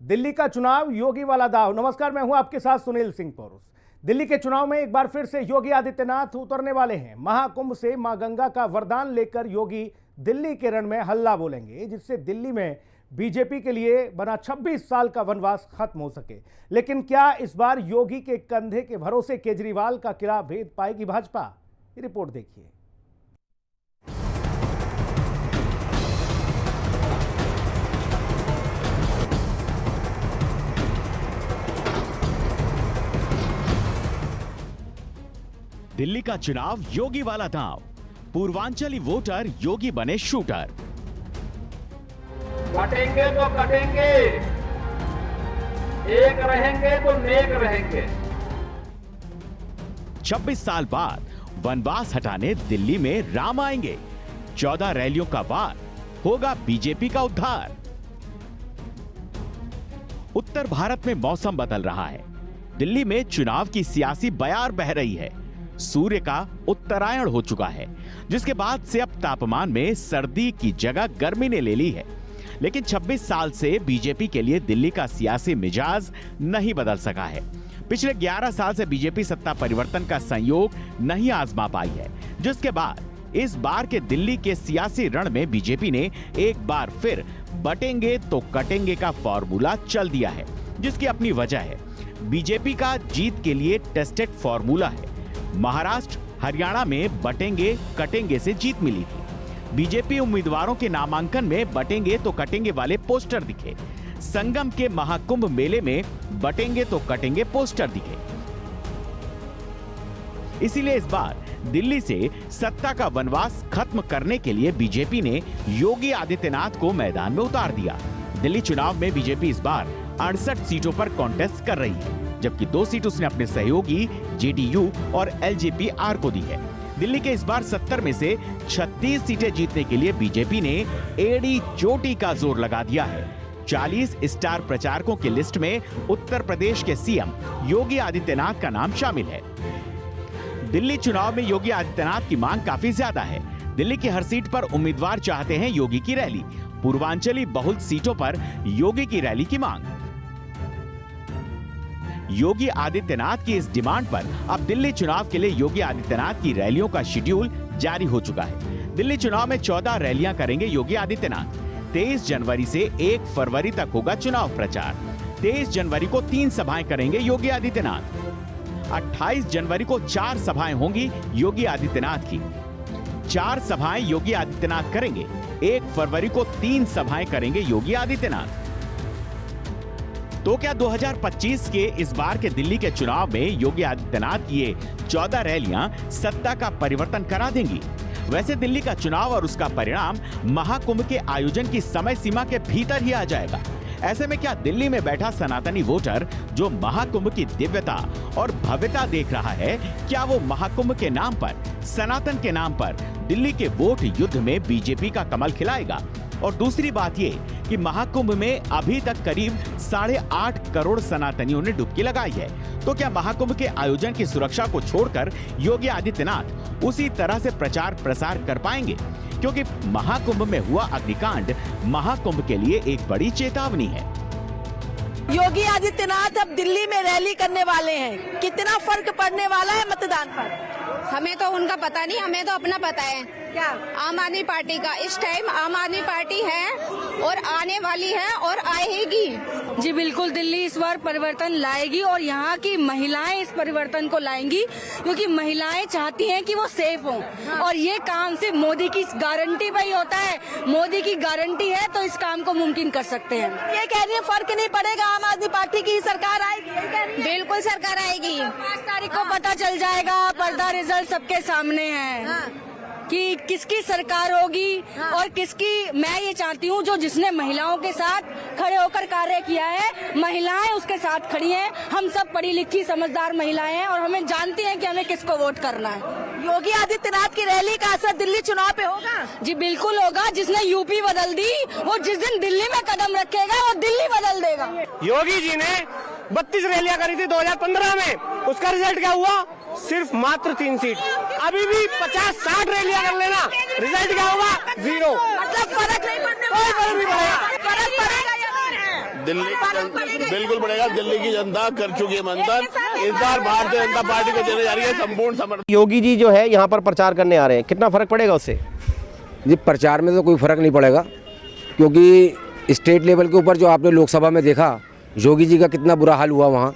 दिल्ली का चुनाव योगी वाला दाव। नमस्कार, मैं हूं आपके साथ सुनील सिंह पौरुष। दिल्ली के चुनाव में एक बार फिर से योगी आदित्यनाथ उतरने वाले हैं। महाकुंभ से मां गंगा का वरदान लेकर योगी दिल्ली के रण में हल्ला बोलेंगे, जिससे दिल्ली में बीजेपी के लिए बना 26 साल का वनवास खत्म हो सके। लेकिन क्या इस बार योगी के कंधे के भरोसे केजरीवाल का किला भेद पाएगी भाजपा? ये रिपोर्ट देखिए। दिल्ली का चुनाव योगी वाला दांव। पूर्वांचली वोटर योगी बने शूटर। कटेंगे तो कटेंगे, एक रहेंगे तो नेक रहेंगे। 26 साल बाद वनवास हटाने दिल्ली में राम आएंगे। 14 रैलियों का वार, होगा बीजेपी का उद्धार। उत्तर भारत में मौसम बदल रहा है। दिल्ली में चुनाव की सियासी बयार बह रही है। सूर्य का उत्तरायण हो चुका है, जिसके बाद से अब तापमान में सर्दी की जगह गर्मी ने ले ली है। लेकिन 26 साल से बीजेपी के लिए दिल्ली का सियासी मिजाज नहीं बदल सका है। पिछले 11 साल से बीजेपी सत्ता परिवर्तन का संयोग नहीं आजमा पाई है, जिसके बाद इस बार के दिल्ली के सियासी रण में बीजेपी ने एक बार फिर बटेंगे तो कटेंगे का फॉर्मूला चल दिया है, जिसकी अपनी वजह है। बीजेपी का जीत के लिए टेस्टेड फॉर्मूला है। महाराष्ट्र, हरियाणा में बटेंगे कटेंगे से जीत मिली थी। बीजेपी उम्मीदवारों के नामांकन में बटेंगे तो कटेंगे वाले पोस्टर दिखे। संगम के महाकुंभ मेले में बटेंगे तो कटेंगे पोस्टर दिखे। इसीलिए इस बार दिल्ली से सत्ता का वनवास खत्म करने के लिए बीजेपी ने योगी आदित्यनाथ को मैदान में उतार दिया। दिल्ली चुनाव में बीजेपी इस बार 68 सीटों पर कॉन्टेस्ट कर रही है, जबकि 2 सीट उसने अपने सहयोगी जेडीयू और एलजेपी-आर को दी है। दिल्ली के इस बार 70 में से 36 सीटें जीतने के लिए बीजेपी ने एड़ी चोटी का जोर लगा दिया है। 40 स्टार प्रचारकों की लिस्ट में उत्तर प्रदेश के सीएम योगी आदित्यनाथ का नाम शामिल है। दिल्ली चुनाव में योगी आदित्यनाथ की मांग काफी ज्यादा है। दिल्ली की हर सीट पर उम्मीदवार चाहते हैं योगी की रैली। पूर्वांचली बहुल सीटों पर योगी की रैली की मांग। योगी आदित्यनाथ की इस डिमांड पर अब दिल्ली चुनाव के लिए योगी आदित्यनाथ की रैलियों का शेड्यूल जारी हो चुका है। दिल्ली चुनाव में 14 रैलियां करेंगे योगी आदित्यनाथ। 23 जनवरी से 1 फरवरी तक होगा चुनाव प्रचार। 23 जनवरी को 3 सभाएं करेंगे योगी आदित्यनाथ। 28 जनवरी को 4 सभाएं होंगी योगी आदित्यनाथ की। 4 सभाएं योगी आदित्यनाथ करेंगे। 1 फरवरी को 3 सभाएं करेंगे योगी आदित्यनाथ। तो क्या 2025 के इस बार के दिल्ली के चुनाव में योगी आदित्यनाथ की ये 14 रैलियां सत्ता का परिवर्तन करा देंगी? वैसे दिल्ली का चुनाव और उसका परिणाम महाकुंभ के आयोजन की समय सीमा के भीतर ही आ जाएगा। ऐसे में क्या दिल्ली में बैठा सनातनी वोटर जो महाकुंभ की दिव्यता और भव्यता देख रहा है, क्या वो महाकुंभ के नाम पर, सनातन के नाम पर दिल्ली के वोट युद्ध में बीजेपी का कमल खिलाएगा? और दूसरी बात ये कि महाकुंभ में अभी तक करीब 8.5 करोड़ सनातनियों ने डुबकी लगाई है। तो क्या महाकुंभ के आयोजन की सुरक्षा को छोड़कर योगी आदित्यनाथ उसी तरह से प्रचार प्रसार कर पाएंगे? क्योंकि महाकुंभ में हुआ अग्निकांड महाकुंभ के लिए एक बड़ी चेतावनी है। योगी आदित्यनाथ अब दिल्ली में रैली करने वाले हैं। कितना फर्क पड़ने वाला है मतदान पर? हमें तो उनका पता नहीं, हमें तो अपना पता है। क्या? आम आदमी पार्टी का इस टाइम आम आदमी पार्टी है और आने वाली है और आएगी। जी बिल्कुल, दिल्ली इस बार परिवर्तन लाएगी और यहाँ की महिलाएं इस परिवर्तन को लाएंगी, क्योंकि महिलाएं चाहती हैं कि वो सेफ हों। और ये काम सिर्फ मोदी की गारंटी पर ही होता है। मोदी की गारंटी है तो इस काम को मुमकिन कर सकते हैं। ये कह रही है फर्क नहीं पड़ेगा, आम आदमी पार्टी की सरकार आएगी। बिल्कुल सरकार आएगी। 5 तारीख को पता चल जाएगा। पर्दा रिजल्ट सबके सामने है कि किसकी सरकार होगी और किसकी। मैं ये चाहती हूँ जो जिसने महिलाओं के साथ खड़े होकर कार्य किया है, महिलाएं उसके साथ खड़ी हैं। हम सब पढ़ी लिखी समझदार महिलाएं हैं और हमें जानती हैं कि हमें किसको वोट करना है। योगी आदित्यनाथ की रैली का असर दिल्ली चुनाव पे होगा? जी बिल्कुल होगा। जिसने यूपी बदल दी, वो जिस दिन दिल्ली में कदम रखेगा वो दिल्ली बदल देगा। योगी जी ने 32 रैलियां करी थी 2015 में, उसका रिजल्ट क्या हुआ? सिर्फ मात्र 3 सीट। अभी भी 50-60 रैलियां कर लेना, रिजल्ट क्या होगा? 0। मतलब फर्क नहीं पड़ने कोई फर्क नहीं पड़ेगा। फर्क पड़ेगा या नहीं? बिल्कुल पड़ेगा। दिल्ली की जनता कर चुकी है मंथन, इस बार भारतीय जनता पार्टी को देने जा रही है संपूर्ण समर्थन। योगी जी जो है यहाँ पर प्रचार करने आ रहे हैं, कितना फर्क पड़ेगा उससे? जी प्रचार में तो कोई फ़र्क नहीं पड़ेगा, क्योंकि स्टेट लेवल के ऊपर जो आपने लोकसभा में देखा योगी जी का कितना बुरा हाल हुआ वहाँ,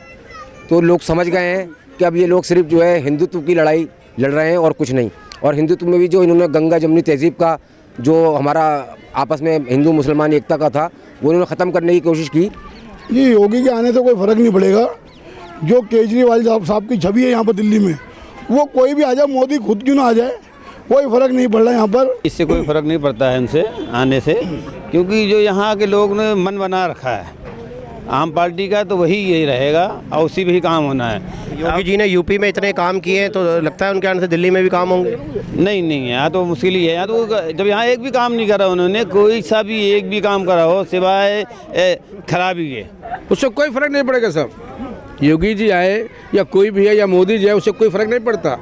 तो लोग समझ गए हैं कि अब ये लोग सिर्फ जो है हिंदुत्व की लड़ाई लड़ रहे हैं और कुछ नहीं। और हिंदुत्व में भी जो इन्होंने गंगा जमुनी तहजीब का जो हमारा आपस में हिंदू मुसलमान एकता का था वो इन्होंने ख़त्म करने की कोशिश की। ये योगी के आने से कोई फ़र्क नहीं पड़ेगा। जो केजरीवाल साहब की छवि है यहाँ पर दिल्ली में, वो कोई भी आ जाए, मोदी खुद क्यों ना आ जाए, कोई फ़र्क नहीं पड़ रहा है यहाँ पर। इससे कोई फ़र्क नहीं पड़ता है उनसे आने से, क्योंकि जो यहाँ के लोग ने मन बना रखा है आम पार्टी का, तो वही यही रहेगा और उसी भी काम होना है। योगी जी ने यूपी में इतने काम किए हैं, तो लगता है उनके आने से दिल्ली में भी काम होंगे? नहीं, यहाँ तो मुश्किल ही है। यहाँ तो जब यहाँ एक भी काम नहीं करा उन्होंने, कोई सा भी एक भी काम करा हो सिवाय खराबी के, उससे कोई फ़र्क नहीं पड़ेगा। सब योगी जी आए या कोई भी है या मोदी जी आए, उससे कोई फ़र्क नहीं पड़ता।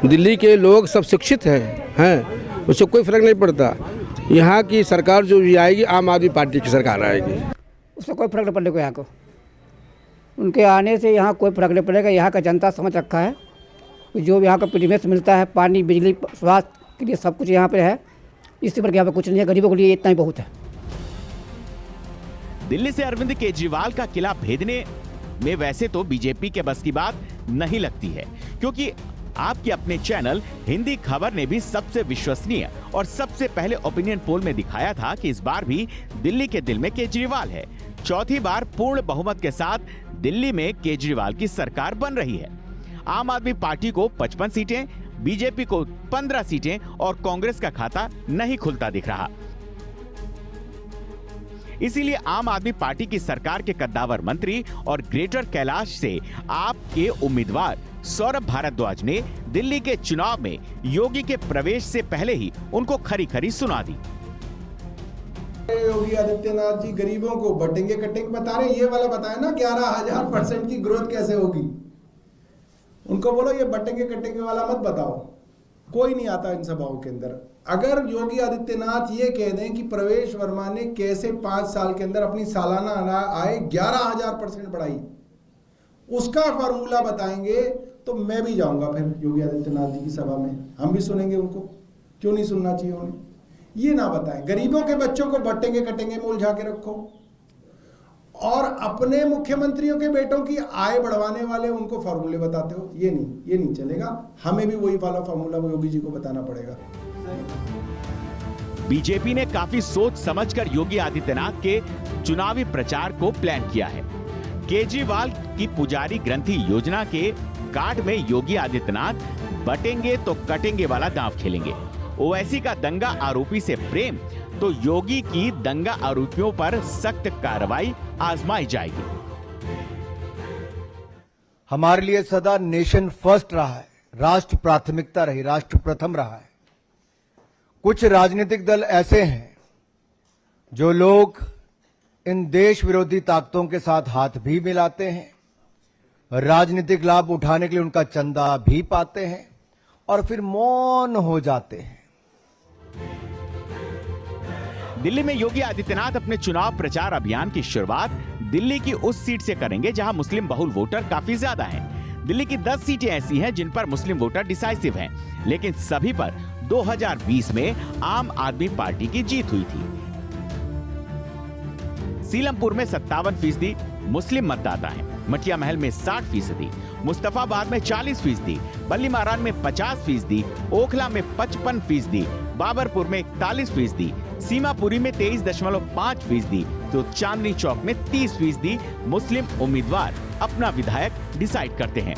दिल्ली के लोग सब शिक्षित हैं, उससे कोई फ़र्क नहीं पड़ता। यहाँ की सरकार जो भी आएगी आम आदमी पार्टी की सरकार आएगी, उससे कोई फ़र्क नहीं पड़ेगा। यहाँ को उनके आने से यहाँ कोई फ़र्क नहीं पड़ेगा। यहाँ का जनता समझ रखा है जो यहाँ का प्रीमियम मिलता है, पानी बिजली स्वास्थ्य के लिए सब कुछ यहाँ पे है। इससे बढ़ के यहाँ पे कुछ नहीं है, गरीबों के लिए इतना ही बहुत है। दिल्ली से अरविंद केजरीवाल का किला भेदने में वैसे तो बीजेपी के बस की बात नहीं लगती है, क्योंकि आपके अपने चैनल हिंदी खबर ने भी सबसे विश्वसनीय और सबसे पहले ओपिनियन पोल में दिखाया था कि इस बार भी दिल्ली के दिल में केजरीवाल है। चौथी बार पूर्ण बहुमत के साथ दिल्ली में केजरीवाल की सरकार बन रही है। आम आदमी पार्टी को 55 सीटें, बीजेपी को 15 सीटें और कांग्रेस का खाता नहीं खुलता दिख रहा। इसीलिए आम आदमी पार्टी की सरकार के कद्दावर मंत्री और ग्रेटर कैलाश से आपके उम्मीदवार सौरभ भारद्वाज ने दिल्ली के चुनाव में योगी के प्रवेश से पहले ही उनको खरी खरी सुना दी। योगी आदित्यनाथ जी गरीबों को बटेंगे कटेंगे बता रहे, ये वाला बताए ना 11,000% की ग्रोथ कैसे होगी। उनको बोलो ये बटेंगे कटेंगे वाला मत बताओ, कोई नहीं आता इन सभाओं के अंदर। अगर योगी आदित्यनाथ ये कह दें कि प्रवेश वर्मा ने कैसे 5 साल के अंदर अपनी सालाना आय 11,000% बढ़ाई, उसका फार्मूला बताएंगे तो मैं भी जाऊंगा फिर योगी आदित्यनाथ जी की सभा में, हम भी सुनेंगे उनको। क्यों नहीं सुनना चाहिए उन्हें? ये ना बताएं। गरीबों के बच्चों को बटेंगे कटेंगे में उलझा के रखो और अपने मुख्यमंत्रियों के बेटों की आय बढ़वाने वाले उनको फार्मूले बताते हो, ये नहीं चलेगा। हमें भी वही वाला फार्मूला योगी जी को बताना पड़ेगा। बीजेपी ने काफी सोच समझकर योगी आदित्यनाथ के चुनावी प्रचार को प्लान किया है। केजरीवाल की पुजारी ग्रंथि योजना के काट में योगी आदित्यनाथ बटेंगे तो कटेंगे वाला दांव खेलेंगे। ओवैसी का दंगा आरोपी से प्रेम, तो योगी की दंगा आरोपियों पर सख्त कार्रवाई आजमाई जाएगी। हमारे लिए सदा नेशन फर्स्ट रहा है, राष्ट्र प्राथमिकता रही, राष्ट्र प्रथम रहा है। कुछ राजनीतिक दल ऐसे हैं जो लोग इन देश विरोधी ताकतों के साथ हाथ भी मिलाते हैं, राजनीतिक लाभ उठाने के लिए उनका चंदा भी पाते हैं और फिर मौन हो जाते हैं। दिल्ली में योगी आदित्यनाथ अपने चुनाव प्रचार अभियान की शुरुआत दिल्ली की उस सीट से करेंगे जहां मुस्लिम बहुल वोटर काफी ज्यादा हैं। दिल्ली की 10 सीटें ऐसी हैं जिन पर मुस्लिम वोटर डिसाइसिव हैं, लेकिन सभी पर 2020 में आम आदमी पार्टी की जीत हुई थी। सीलमपुर में 57% मुस्लिम मतदाता हैं, मटिया महल में 60%, मुस्तफाबाद में 40%, बल्ली मारान में 50%, ओखला में 55%, बाबरपुर में 41%, सीमापुरी में 23.5%, तो चांदनी चौक में 30% मुस्लिम उम्मीदवार अपना विधायक डिसाइड करते हैं।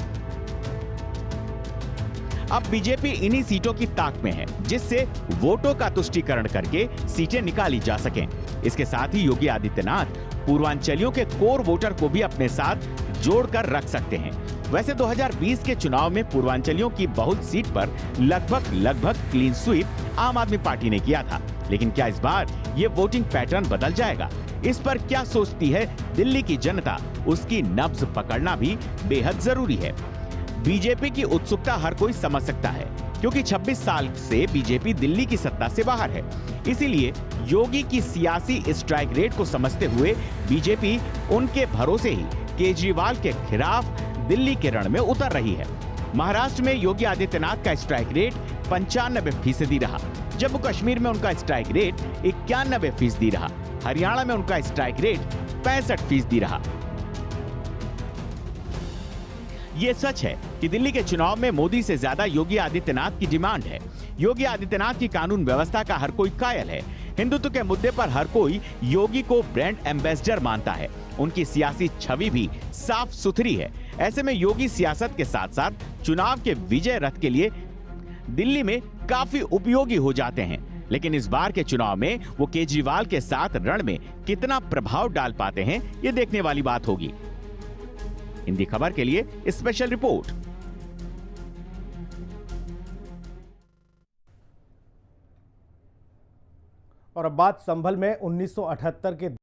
अब बीजेपी इन्हीं सीटों की ताक में है, जिससे वोटों का तुष्टीकरण करके सीटें निकाली जा सकें। इसके साथ ही योगी आदित्यनाथ पूर्वांचलियों के कोर वोटर को भी अपने साथ जोड़कर रख सकते हैं। वैसे 2020 के चुनाव में पूर्वांचलियों की बहुत सीट पर लगभग क्लीन स्वीप आम आदमी पार्टी ने किया था, लेकिन क्या इस बार ये वोटिंग पैटर्न बदल जाएगा? इस पर क्या सोचती है दिल्ली की जनता, उसकी नब्ज पकड़ना भी बेहद जरूरी है। बीजेपी की उत्सुकता हर कोई समझ सकता है, क्योंकि 26 साल से बीजेपी दिल्ली की सत्ता से बाहर है। इसीलिए योगी की सियासी स्ट्राइक रेट को समझते हुए बीजेपी उनके भरोसे ही केजरीवाल के खिलाफ दिल्ली के रण में उतर रही है। महाराष्ट्र में योगी आदित्यनाथ का स्ट्राइक रेट 95% रहा। जम्मू कश्मीर में उनका स्ट्राइक रेट 91% रहा। हरियाणा में उनका स्ट्राइक रेट 65% रहा। ये सच है कि दिल्ली के चुनाव में मोदी से ज्यादा योगी आदित्यनाथ की डिमांड है। योगी आदित्यनाथ की कानून व्यवस्था का हर कोई कायल है। हिंदुत्व के मुद्दे पर हर कोई योगी को ब्रांड एम्बेसडर मानता है। उनकी सियासी छवि भी साफ सुथरी है। ऐसे में योगी सियासत के साथ साथ चुनाव के विजय रथ के लिए दिल्ली में काफी उपयोगी हो जाते हैं। लेकिन इस बार के चुनाव में वो केजरीवाल के साथ रण में कितना प्रभाव डाल पाते हैं, ये देखने वाली बात होगी। हिंदी खबर के लिए स्पेशल रिपोर्ट। और अब बात संभल में 1978 के